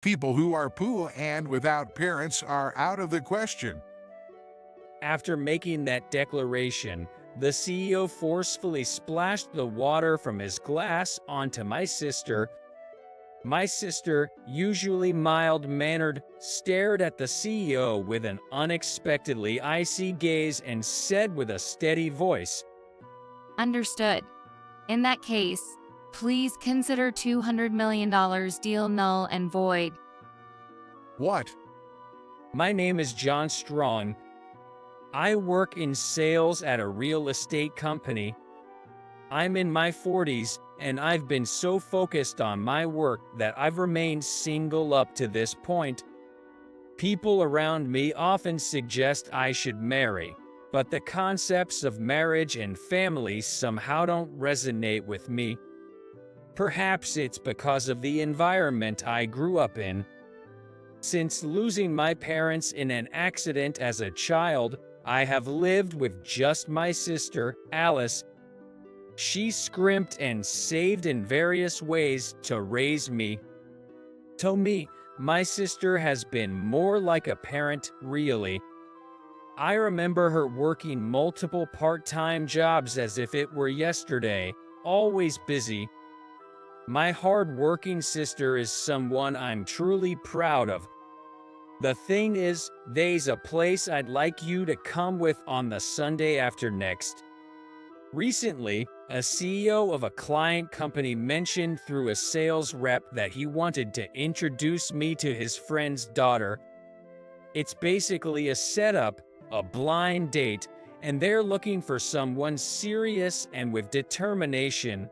People who are poor and without parents are out of the question. After making that declaration, the CEO forcefully splashed the water from his glass onto my sister. My sister, usually mild-mannered, stared at the CEO with an unexpectedly icy gaze and said with a steady voice, Understood. In that case, please consider $200 million deal null and void. What? "My name is John Strong. I work in sales at a real estate company. I'm in my 40s, and I've been so focused on my work that I've remained single up to this point. People around me often suggest I should marry, but the concepts of marriage and family somehow don't resonate with me. Perhaps it's because of the environment I grew up in. Since losing my parents in an accident as a child, I have lived with just my sister, Alice. She scrimped and saved in various ways to raise me. To me, my sister has been more like a parent, really. I remember her working multiple part-time jobs as if it were yesterday, always busy. My hard-working sister is someone I'm truly proud of. The thing is, there's a place I'd like you to come with on the Sunday after next." Recently, a CEO of a client company mentioned through a sales rep that he wanted to introduce me to his friend's daughter. It's basically a setup, a blind date, and they're looking for someone serious and with determination.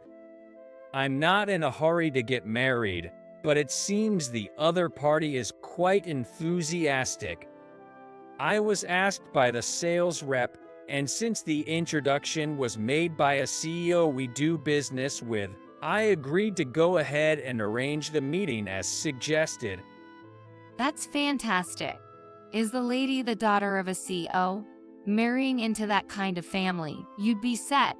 I'm not in a hurry to get married, but it seems the other party is quite enthusiastic. I was asked by the sales rep, and since the introduction was made by a CEO we do business with, I agreed to go ahead and arrange the meeting as suggested. That's fantastic. Is the lady the daughter of a CEO? Marrying into that kind of family, you'd be set.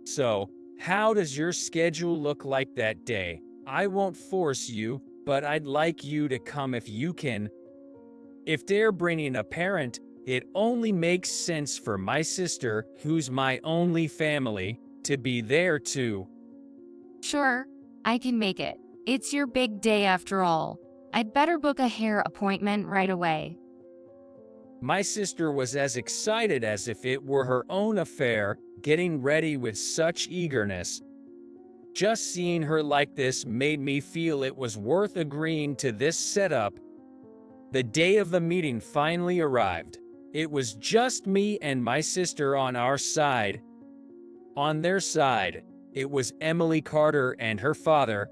So, how does your schedule look like that day? I won't force you, but I'd like you to come if you can. If they're bringing a parent, it only makes sense for my sister, who's my only family, to be there too. Sure, I can make it. It's your big day after all. I'd better book a hair appointment right away. My sister was as excited as if it were her own affair, getting ready with such eagerness. Just seeing her like this made me feel it was worth agreeing to this setup. The day of the meeting finally arrived. It was just me and my sister on our side. On their side, it was Emily Carter and her father.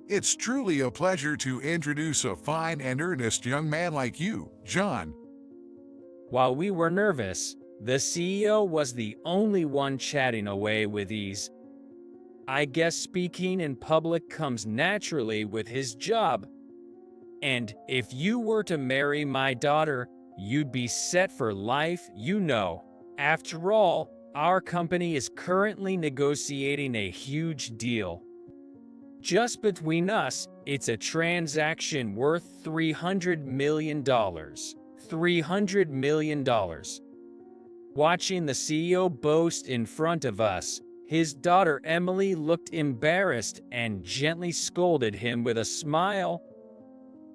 It's truly a pleasure to introduce a fine and earnest young man like you, John. While we were nervous, the CEO was the only one chatting away with ease. I guess speaking in public comes naturally with his job. And if you were to marry my daughter, you'd be set for life, you know. After all, our company is currently negotiating a huge deal. Just between us, it's a transaction worth $300 million. $300 million. Watching the CEO boast in front of us, his daughter Emily looked embarrassed and gently scolded him with a smile.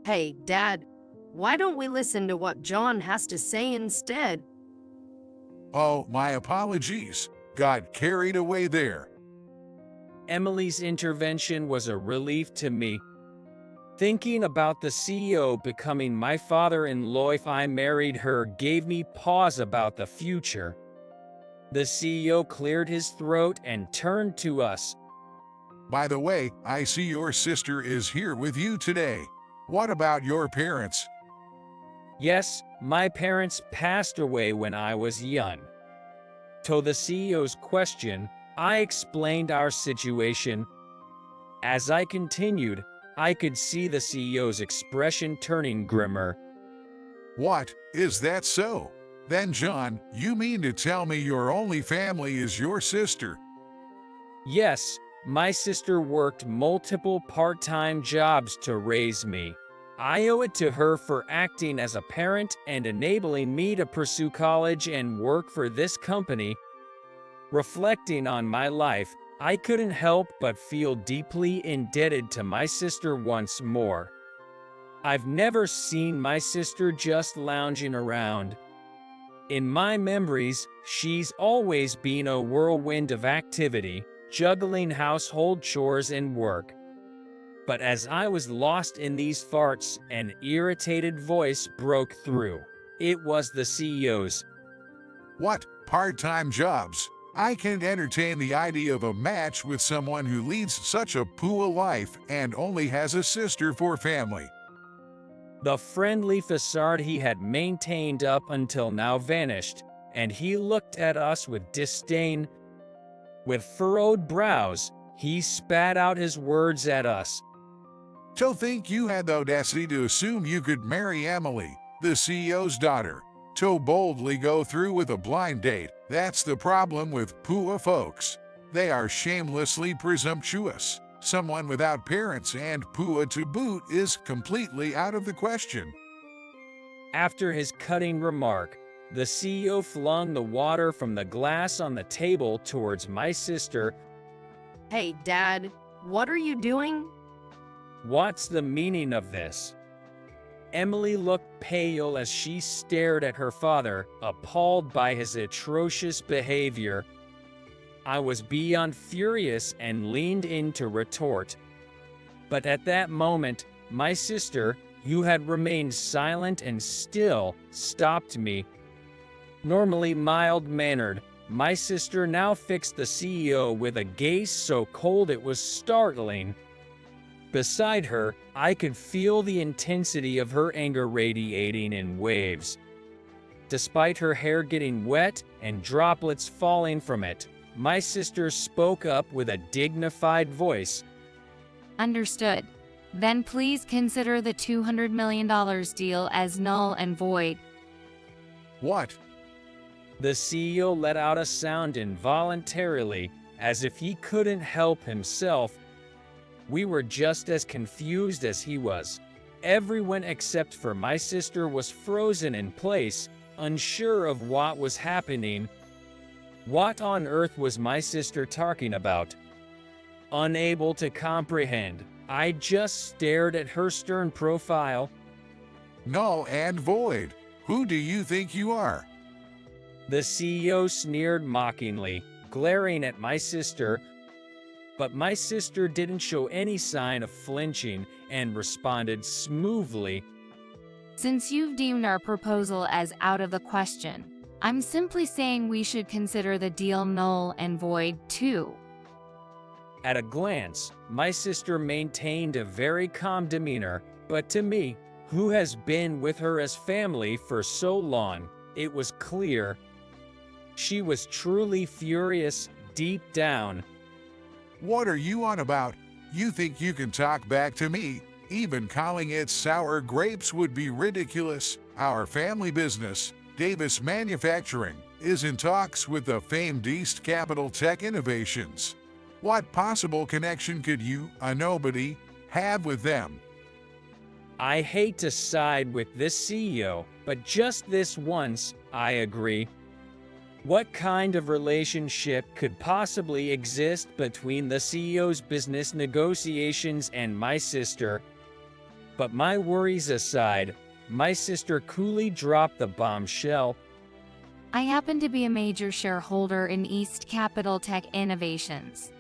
Hey, Dad, why don't we listen to what John has to say instead? Oh, my apologies. Got carried away there. Emily's intervention was a relief to me. Thinking about the CEO becoming my father-in-law if I married her gave me pause about the future. The CEO cleared his throat and turned to us. By the way, I see your sister is here with you today. What about your parents? Yes, my parents passed away when I was young. To the CEO's question, I explained our situation. As I continued, I could see the CEO's expression turning grimmer. What, is that so? Then John, you mean to tell me your only family is your sister? Yes, My sister worked multiple part-time jobs to raise me. I owe it to her for acting as a parent and enabling me to pursue college and work for this company. Reflecting on my life, I couldn't help but feel deeply indebted to my sister once more. I've never seen my sister just lounging around. In my memories, she's always been a whirlwind of activity, juggling household chores and work. But as I was lost in these farts, an irritated voice broke through. It was the CEO's. What? Part-time jobs? I can't entertain the idea of a match with someone who leads such a poor life and only has a sister for family. The friendly facade he had maintained up until now vanished, and he looked at us with disdain. With furrowed brows, he spat out his words at us. To think you had the audacity to assume you could marry Emily, the CEO's daughter. To boldly go through with a blind date, that's the problem with poor folks. They are shamelessly presumptuous. Someone without parents and poor to boot is completely out of the question. After his cutting remark, the CEO flung the water from the glass on the table towards my sister. Hey, Dad, what are you doing? What's the meaning of this? Emily looked pale as she stared at her father, appalled by his atrocious behavior. I was beyond furious and leaned in to retort. But at that moment, my sister, who had remained silent and still, stopped me. Normally mild-mannered, my sister now fixed the CEO with a gaze so cold it was startling. Beside her, I could feel the intensity of her anger radiating in waves. Despite her hair getting wet and droplets falling from it, my sister spoke up with a dignified voice. Understood. Then please consider the $200 million deal as null and void. What? The CEO let out a sound involuntarily, as if he couldn't help himself. We were just as confused as he was. Everyone except for my sister was frozen in place, unsure of what was happening. What on earth was my sister talking about? Unable to comprehend, I just stared at her stern profile. Null and void. Who do you think you are? The CEO sneered mockingly, glaring at my sister. But my sister didn't show any sign of flinching and responded smoothly. Since you've deemed our proposal as out of the question, I'm simply saying we should consider the deal null and void too. At a glance, my sister maintained a very calm demeanor, but to me, who has been with her as family for so long, it was clear. She was truly furious deep down. What are you on about? You think you can talk back to me? Even calling it sour grapes would be ridiculous. Our family business, Davis Manufacturing, is in talks with the famed East Capital Tech Innovations. What possible connection could you, a nobody, have with them? I hate to side with this CEO, but just this once, I agree. What kind of relationship could possibly exist between the CEO's business negotiations and my sister? But my worries aside, my sister coolly dropped the bombshell. I happen to be a major shareholder in East Capital Tech Innovations.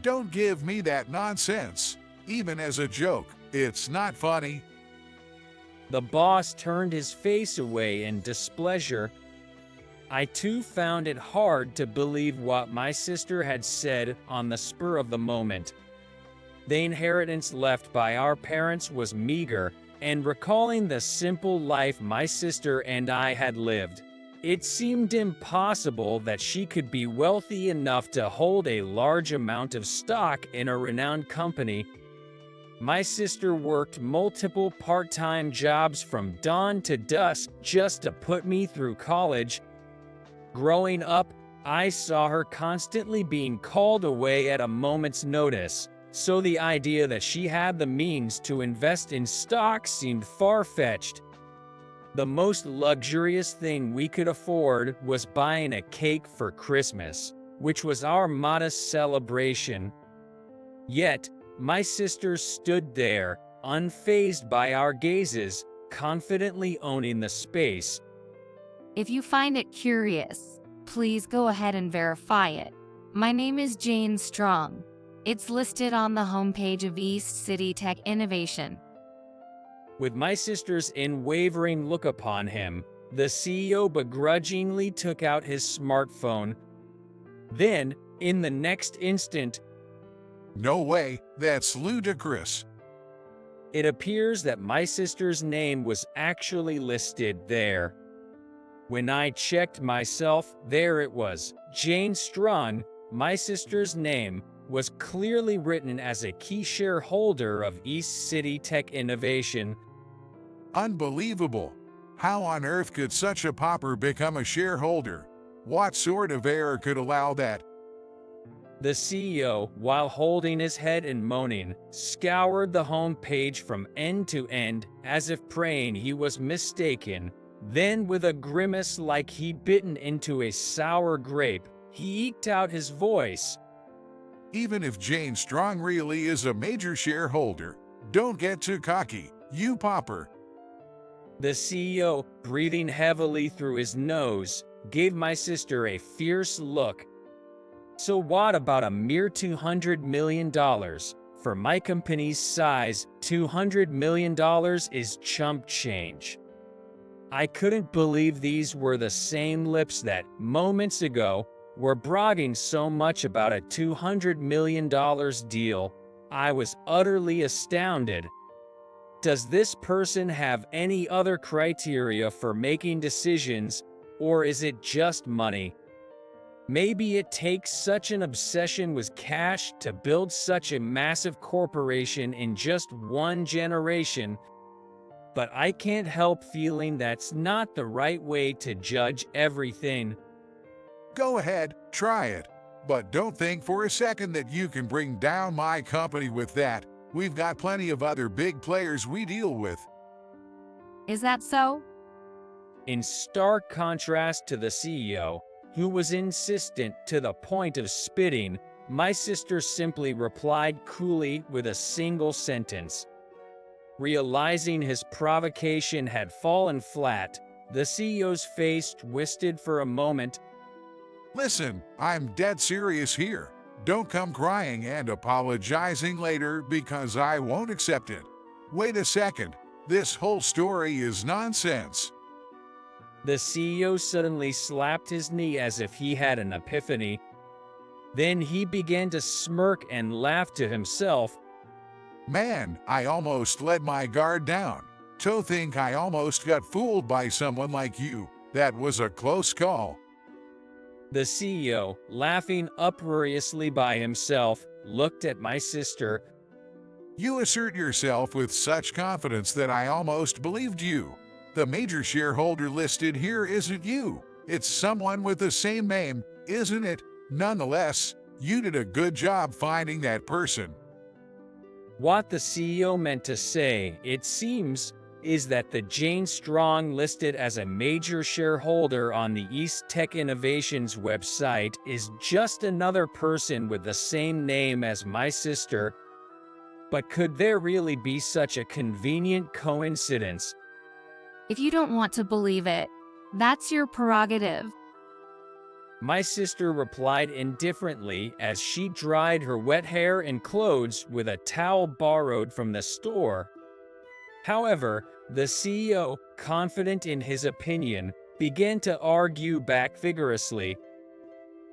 Don't give me that nonsense. Even as a joke, it's not funny. The boss turned his face away in displeasure. I too found it hard to believe what my sister had said on the spur of the moment. The inheritance left by our parents was meager, and recalling the simple life my sister and I had lived, it seemed impossible that she could be wealthy enough to hold a large amount of stock in a renowned company. My sister worked multiple part-time jobs from dawn to dusk just to put me through college. Growing up, I saw her constantly being called away at a moment's notice, so the idea that she had the means to invest in stocks seemed far-fetched. The most luxurious thing we could afford was buying a cake for Christmas, which was our modest celebration. Yet, my sisters stood there, unfazed by our gazes, confidently owning the space. If you find it curious, please go ahead and verify it. My name is Jane Strong. It's listed on the homepage of East City Tech Innovation. With my sister's unwavering look upon him, the CEO begrudgingly took out his smartphone. Then, in the next instant, No way, that's ludicrous. it appears that my sister's name was actually listed there. When I checked myself, there it was, Jane Strong. My sister's name was clearly written as a key shareholder of East City Tech Innovation. Unbelievable. How on earth could such a pauper become a shareholder? What sort of error could allow that? The CEO, while holding his head and moaning, scoured the home page from end to end, as if praying he was mistaken. Then, with a grimace like he'd bitten into a sour grape, he eked out his voice. Even if Jane Strong really is a major shareholder, don't get too cocky, you pauper. The CEO, breathing heavily through his nose, gave my sister a fierce look. So what about a mere $200 million? For my company's size, $200 million is chump change. I couldn't believe these were the same lips that, moments ago, were bragging so much about a $200 million deal. I was utterly astounded. Does this person have any other criteria for making decisions, or is it just money? Maybe it takes such an obsession with cash to build such a massive corporation in just one generation, but I can't help feeling that's not the right way to judge everything. Go ahead, try it. But don't think for a second that you can bring down my company with that. We've got plenty of other big players we deal with. Is that so? In stark contrast to the CEO, who was insistent to the point of spitting, my sister simply replied coolly with a single sentence. Realizing his provocation had fallen flat, the CEO's face twisted for a moment. Listen, I'm dead serious here. Don't come crying and apologizing later because I won't accept it. Wait a second, this whole story is nonsense. The CEO suddenly slapped his knee as if he had an epiphany. Then he began to smirk and laugh to himself. Man, I almost let my guard down. To think I almost got fooled by someone like you. That was a close call. The CEO, laughing uproariously by himself, looked at my sister. You assert yourself with such confidence that I almost believed you. The major shareholder listed here isn't you. It's someone with the same name, isn't it? Nonetheless, you did a good job finding that person. What the CEO meant to say, it seems, is that the Jane Strong listed as a major shareholder on the East Tech Innovations website is just another person with the same name as my sister. But could there really be such a convenient coincidence? If you don't want to believe it, that's your prerogative. My sister replied indifferently as she dried her wet hair and clothes with a towel borrowed from the store. However, the CEO, confident in his opinion, began to argue back vigorously.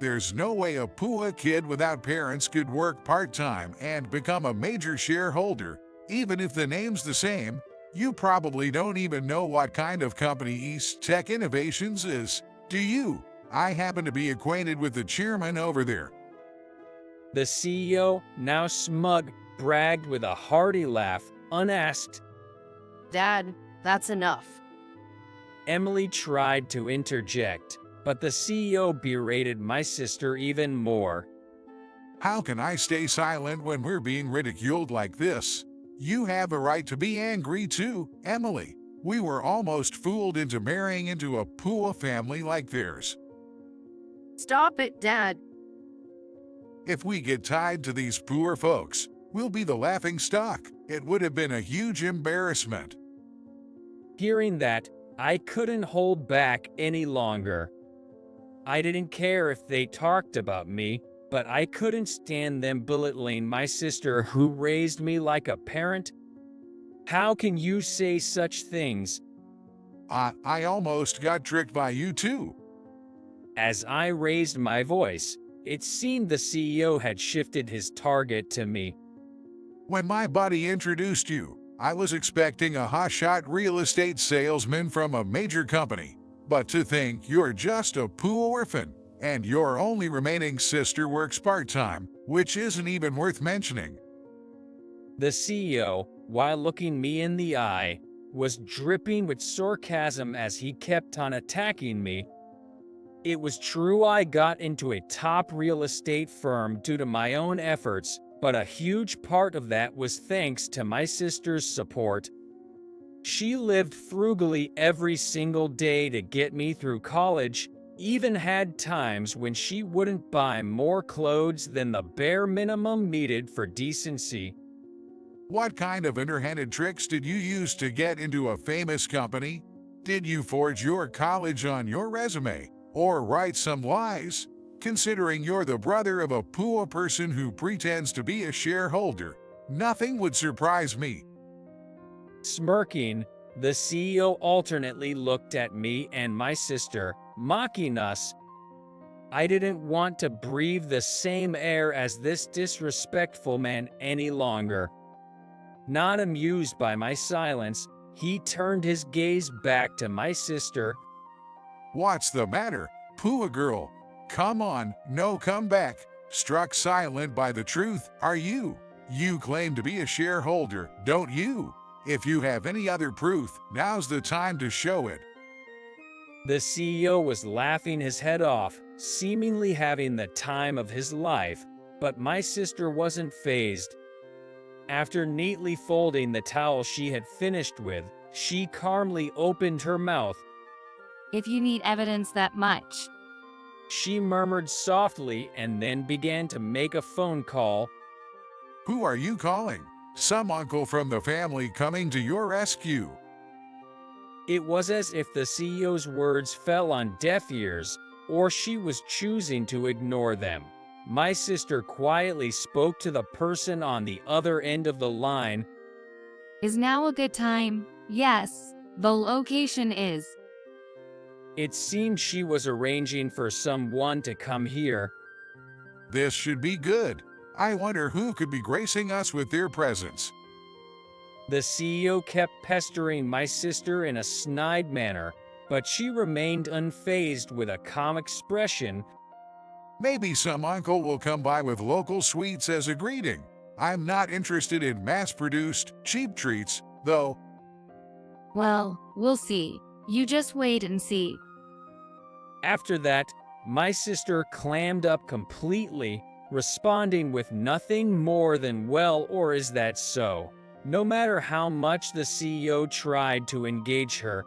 There's no way a poor kid without parents could work part-time and become a major shareholder, even if the name's the same. You probably don't even know what kind of company East Tech Innovations is, do you? I happen to be acquainted with the chairman over there. The CEO, now smug, bragged with a hearty laugh, unasked. Dad, that's enough. Emily tried to interject. but the CEO berated my sister even more. How can I stay silent when we're being ridiculed like this? You have a right to be angry too, Emily. We were almost fooled into marrying into a poor family like theirs. Stop it, Dad. If we get tied to these poor folks, we'll be the laughing stock. It would have been a huge embarrassment. Hearing that, I couldn't hold back any longer. I didn't care if they talked about me, but I couldn't stand them belittling my sister who raised me like a parent. How can you say such things? I almost got tricked by you too. As I raised my voice, it seemed the CEO had shifted his target to me. When my buddy introduced you, I was expecting a hotshot real estate salesman from a major company. But to think you're just a poor orphan, and your only remaining sister works part-time, which isn't even worth mentioning. The CEO, while looking me in the eye, was dripping with sarcasm as he kept on attacking me. It was true I got into a top real estate firm due to my own efforts, but a huge part of that was thanks to my sister's support. She lived frugally every single day to get me through college, even had times when she wouldn't buy more clothes than the bare minimum needed for decency. What kind of underhanded tricks did you use to get into a famous company? Did you forge your college on your resume, or write some lies? Considering you're the brother of a poor person who pretends to be a shareholder, nothing would surprise me. Smirking, the CEO alternately looked at me and my sister, mocking us. I didn't want to breathe the same air as this disrespectful man any longer. Not amused by my silence, he turned his gaze back to my sister. What's the matter, poor girl? Come on, no comeback. Struck silent by the truth, are you? You claim to be a shareholder, don't you? If you have any other proof, now's the time to show it. The CEO was laughing his head off, seemingly having the time of his life, but my sister wasn't fazed. After neatly folding the towel she had finished with, she calmly opened her mouth. If you need evidence that much. She murmured softly and then began to make a phone call. Who are you calling? Some uncle from the family coming to your rescue. It was as if the CEO's words fell on deaf ears, or she was choosing to ignore them. My sister quietly spoke to the person on the other end of the line. Is now a good time? Yes, the location is. It seemed she was arranging for someone to come here. This should be good. I wonder who could be gracing us with their presence. The CEO kept pestering my sister in a snide manner, but she remained unfazed with a calm expression. Maybe some uncle will come by with local sweets as a greeting. I'm not interested in mass-produced, cheap treats, though. Well, we'll see. You just wait and see. After that, my sister clammed up completely, responding with nothing more than "well, or is that so?" no matter how much the CEO tried to engage her.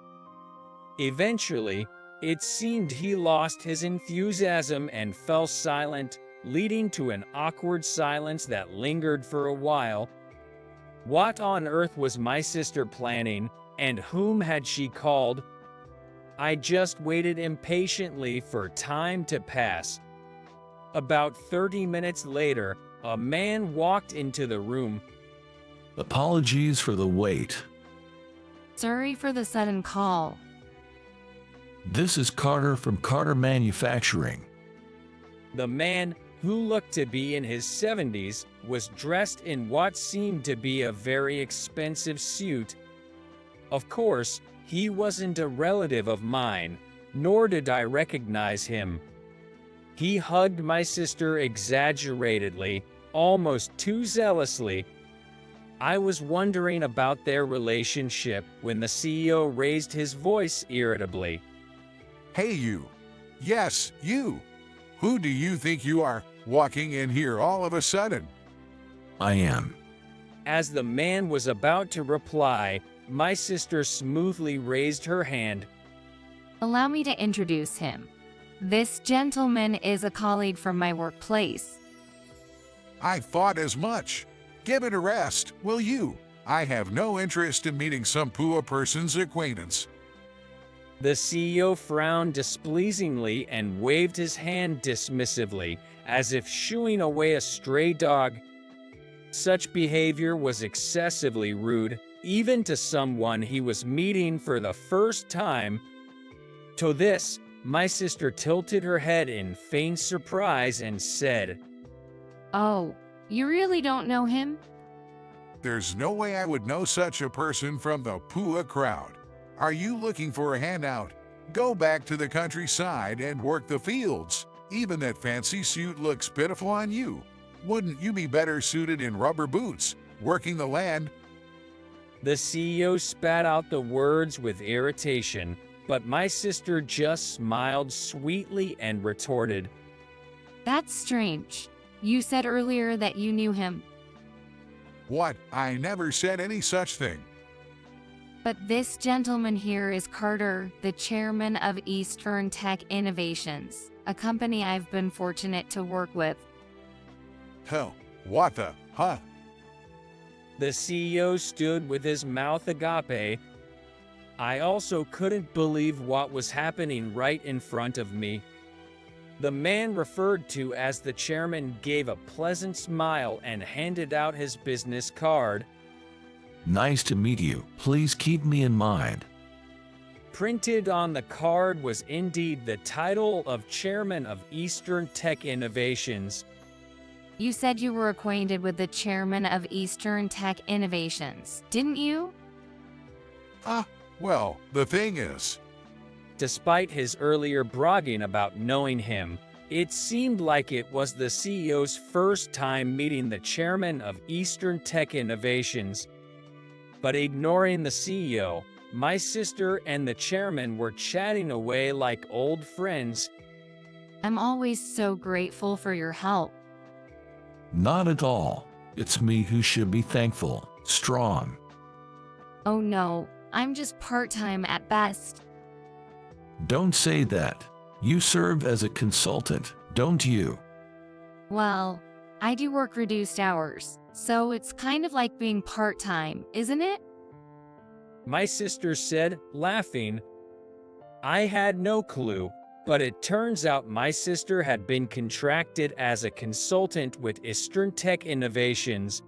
Eventually, it seemed he lost his enthusiasm and fell silent, leading to an awkward silence that lingered for a while. What on earth was my sister planning, and whom had she called? I just waited impatiently for time to pass. About 30 minutes later, a man walked into the room. Apologies for the wait. Sorry for the sudden call. This is Carter from Carter Manufacturing. The man, who looked to be in his 70s, was dressed in what seemed to be a very expensive suit. Of course, he wasn't a relative of mine, nor did I recognize him. He hugged my sister exaggeratedly, almost too zealously. I was wondering about their relationship when the CEO raised his voice irritably. Hey you! Yes, you. Who do you think you are, walking in here all of a sudden? I am. As the man was about to reply, my sister smoothly raised her hand. Allow me to introduce him. This gentleman is a colleague from my workplace. I thought as much. Give it a rest, will you? I have no interest in meeting some poor person's acquaintance. The CEO frowned displeasingly and waved his hand dismissively, as if shooing away a stray dog. Such behavior was excessively rude, even to someone he was meeting for the first time. To this, my sister tilted her head in faint surprise and said, Oh, you really don't know him? There's no way I would know such a person from the Pua crowd. Are you looking for a handout? Go back to the countryside and work the fields. Even that fancy suit looks pitiful on you. Wouldn't you be better suited in rubber boots, working the land? The CEO spat out the words with irritation, but my sister just smiled sweetly and retorted, That's strange. You said earlier that you knew him. What? I never said any such thing. But this gentleman here is Carter, the chairman of Eastern Tech Innovations, a company I've been fortunate to work with. Hell, what the, huh? The CEO stood with his mouth agape. I also couldn't believe what was happening right in front of me. The man referred to as the chairman gave a pleasant smile and handed out his business card. Nice to meet you. Please keep me in mind. Printed on the card was indeed the title of chairman of Eastern Tech Innovations. You said you were acquainted with the chairman of Eastern Tech Innovations, didn't you? Well, the thing is, Despite his earlier bragging about knowing him, it seemed like it was the CEO's first time meeting the chairman of Eastern Tech Innovations. But ignoring the CEO, my sister and the chairman were chatting away like old friends. I'm always so grateful for your help. Not at all. It's me who should be thankful. Strong. Oh no, I'm just part-time at best. Don't say that. You serve as a consultant, don't you? Well, I do work reduced hours, so it's kind of like being part-time, isn't it? My sister said, laughing. I had no clue, but it turns out my sister had been contracted as a consultant with Eastern Tech Innovations.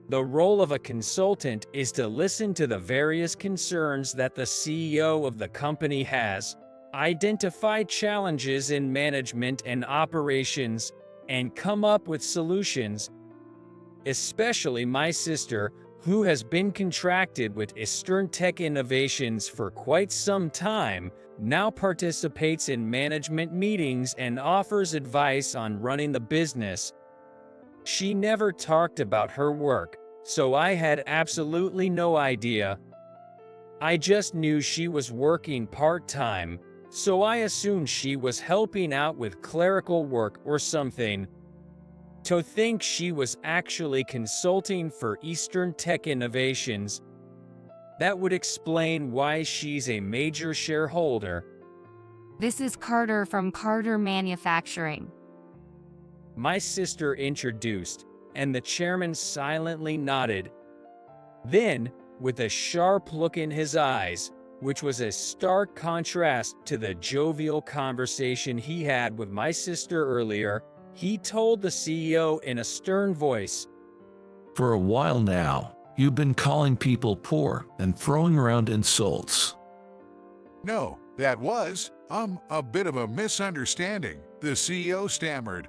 The role of a consultant is to listen to the various concerns that the CEO of the company has, identify challenges in management and operations, and come up with solutions. Especially my sister, who has been contracted with Eastern Tech Innovations for quite some time, now participates in management meetings and offers advice on running the business. She never talked about her work, so I had absolutely no idea. I just knew she was working part-time, so I assumed she was helping out with clerical work or something. To think she was actually consulting for Eastern Tech Innovations, that would explain why she's a major shareholder. This is Carter from Carter Manufacturing. My sister introduced, and the chairman silently nodded. Then, with a sharp look in his eyes, which was a stark contrast to the jovial conversation he had with my sister earlier, he told the CEO in a stern voice, For a while now, you've been calling people poor and throwing around insults. no, that was, a bit of a misunderstanding, the CEO stammered.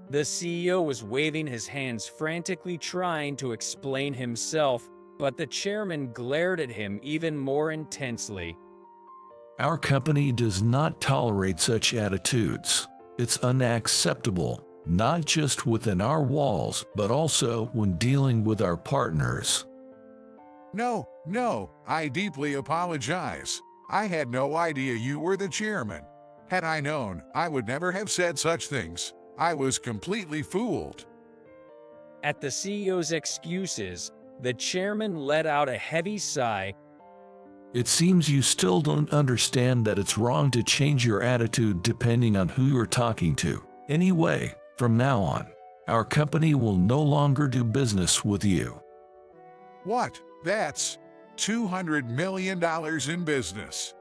The CEO was waving his hands frantically trying to explain himself, but the chairman glared at him even more intensely. Our company does not tolerate such attitudes. It's unacceptable, not just within our walls, but also when dealing with our partners. No, I deeply apologize. I had no idea you were the chairman. Had I known, I would never have said such things. I was completely fooled. At the CEO's excuses, the chairman let out a heavy sigh. It seems you still don't understand that it's wrong to change your attitude depending on who you're talking to. Anyway, from now on, our company will no longer do business with you. What? That's $200 million in business.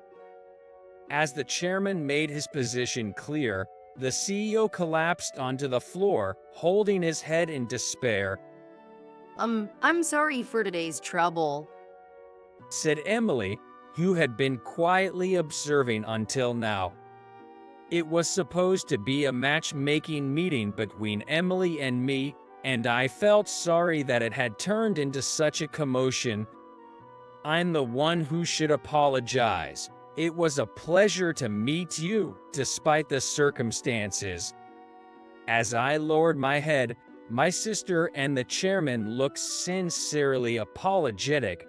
As the chairman made his position clear, the CEO collapsed onto the floor, holding his head in despair. I'm sorry for today's trouble. Said Emily, who had been quietly observing until now. It was supposed to be a matchmaking meeting between Emily and me, and I felt sorry that it had turned into such a commotion. I'm the one who should apologize. It was a pleasure to meet you, despite the circumstances. As I lowered my head, my sister and the chairman looked sincerely apologetic.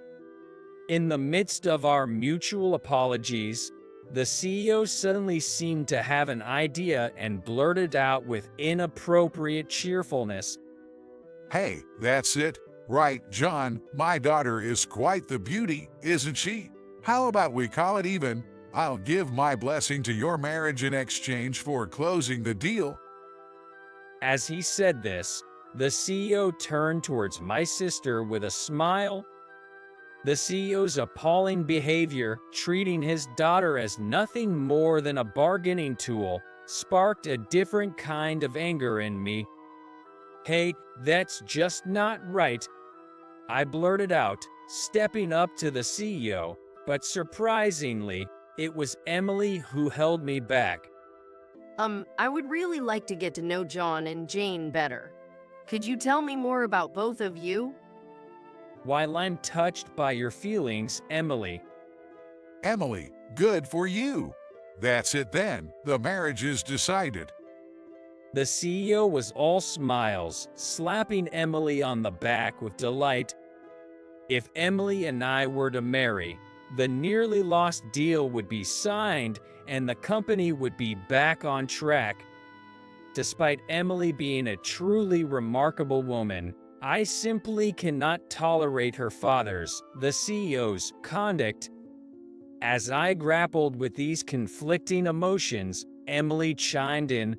In the midst of our mutual apologies, the CEO suddenly seemed to have an idea and blurted out with inappropriate cheerfulness. Hey, that's it. Right, John, my daughter is quite the beauty, isn't she? How about we call it even? I'll give my blessing to your marriage in exchange for closing the deal. As he said this, the CEO turned towards my sister with a smile. The CEO's appalling behavior, treating his daughter as nothing more than a bargaining tool, sparked a different kind of anger in me. Hey, that's just not right, I blurted out, stepping up to the CEO, but surprisingly, it was Emily who held me back. I would really like to get to know John and Jane better. Could you tell me more about both of you? While I'm touched by your feelings, Emily. Emily, good for you. That's it then, the marriage is decided. The CEO was all smiles, slapping Emily on the back with delight. If Emily and I were to marry, the nearly lost deal would be signed and the company would be back on track. Despite Emily being a truly remarkable woman, I simply cannot tolerate her father's, the CEO's, conduct. As I grappled with these conflicting emotions, Emily chimed in.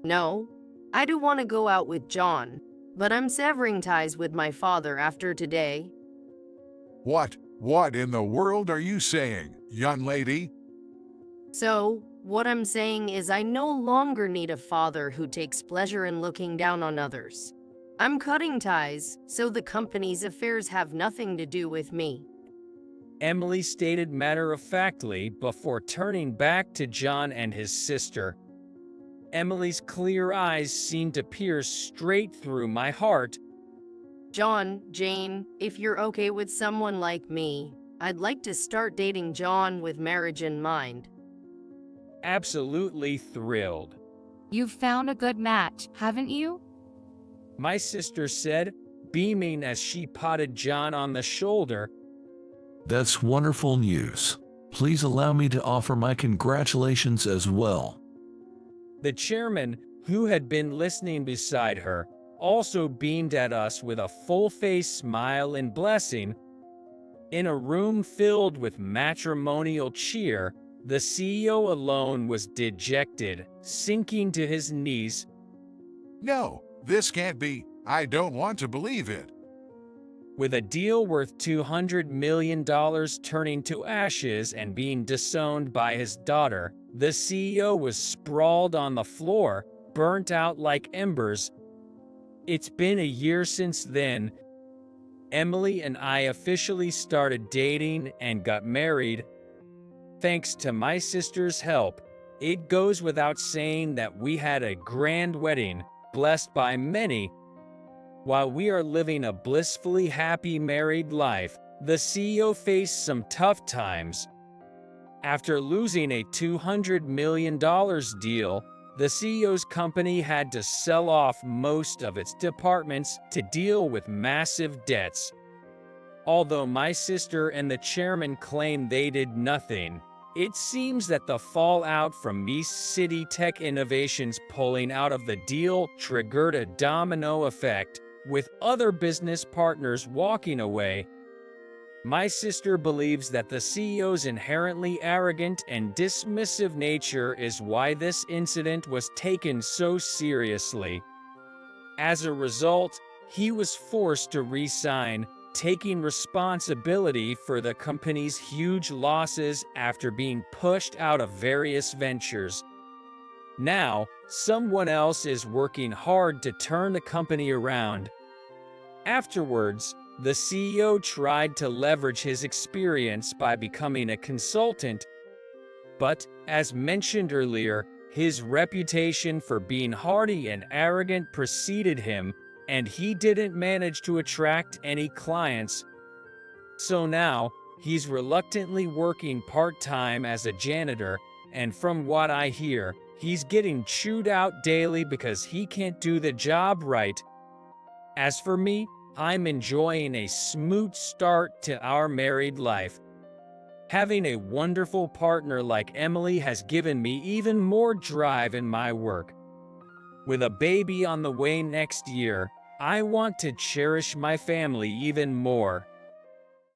No, I do want to go out with John, but I'm severing ties with my father after today. What in the world are you saying, young lady? So, what I'm saying is I no longer need a father who takes pleasure in looking down on others. I'm cutting ties, so the company's affairs have nothing to do with me. Emily stated matter-of-factly before turning back to John and his sister. Emily's clear eyes seemed to pierce straight through my heart. John, Jane, if you're okay with someone like me, I'd like to start dating John with marriage in mind. Absolutely thrilled. You've found a good match, haven't you? My sister said, beaming as she patted John on the shoulder. That's wonderful news. Please allow me to offer my congratulations as well. The chairman, who had been listening beside her, also beamed at us with a full-faced smile and blessing. In a room filled with matrimonial cheer, the CEO alone was dejected, sinking to his knees. No, this can't be. I don't want to believe it. With a deal worth $200 million turning to ashes and being disowned by his daughter, the CEO was sprawled on the floor, burnt out like embers. It's been a year since then. Emily and I officially started dating and got married. Thanks to my sister's help, it goes without saying that we had a grand wedding, blessed by many. While we are living a blissfully happy married life, the CEO faced some tough times. After losing a $200 million deal, the CEO's company had to sell off most of its departments to deal with massive debts. Although my sister and the chairman claim they did nothing, It seems that the fallout from East City Tech Innovations pulling out of the deal triggered a domino effect, with other business partners walking away. My sister believes that the CEO's inherently arrogant and dismissive nature is why this incident was taken so seriously. As a result, he was forced to resign, taking responsibility for the company's huge losses after being pushed out of various ventures. Now, someone else is working hard to turn the company around. Afterwards, the CEO tried to leverage his experience by becoming a consultant, but, as mentioned earlier, his reputation for being haughty and arrogant preceded him, and he didn't manage to attract any clients. So now, he's reluctantly working part-time as a janitor, and from what I hear, he's getting chewed out daily because he can't do the job right. As for me, I'm enjoying a smooth start to our married life. Having a wonderful partner like Emily has given me even more drive in my work. With a baby on the way next year, I want to cherish my family even more.